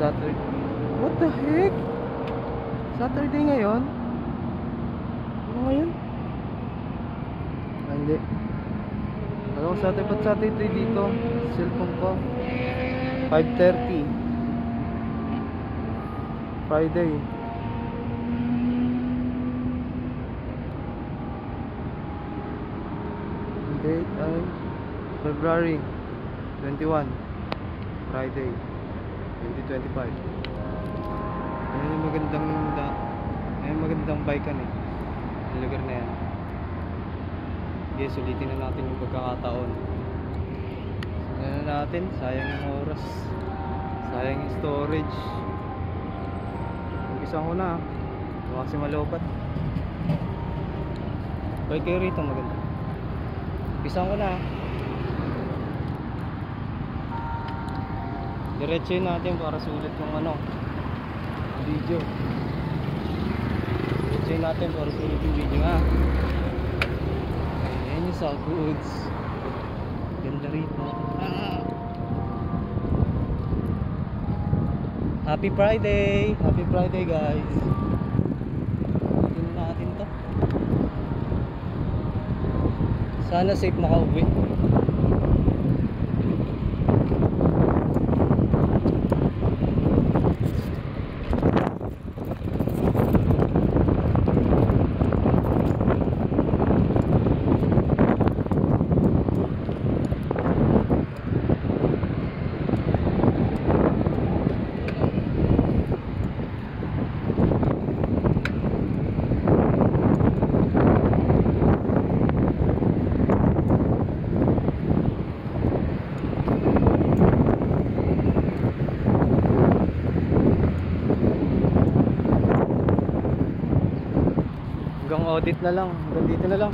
Saturday. What the heck? Saturday ngayon? Ano ngayon? Ah, hindi. Alam ko Saturday. Ba't Saturday dito? Cellphone ko 5:30 Friday. Date ay February 21 Friday 2025. Ayun magandang bike eh. Yung lugar na yan. Okay, sulitin na natin yung pagkakataon. Ano natin, sayang yung oras, sayang yung storage. Umpisan ko na kasi malobat. Okay, kayo rito maganda. Umpisan ko na. Diretsuhin natin para sulit yung video. Diretsuhin natin para sulit yung video ha. Ayan yung South Woods. Ganda rito. Happy Friday! Happy Friday guys! Tingnan natin to. Sana safe makauwi. Hanggang audit na lang. Hanggang dito na lang.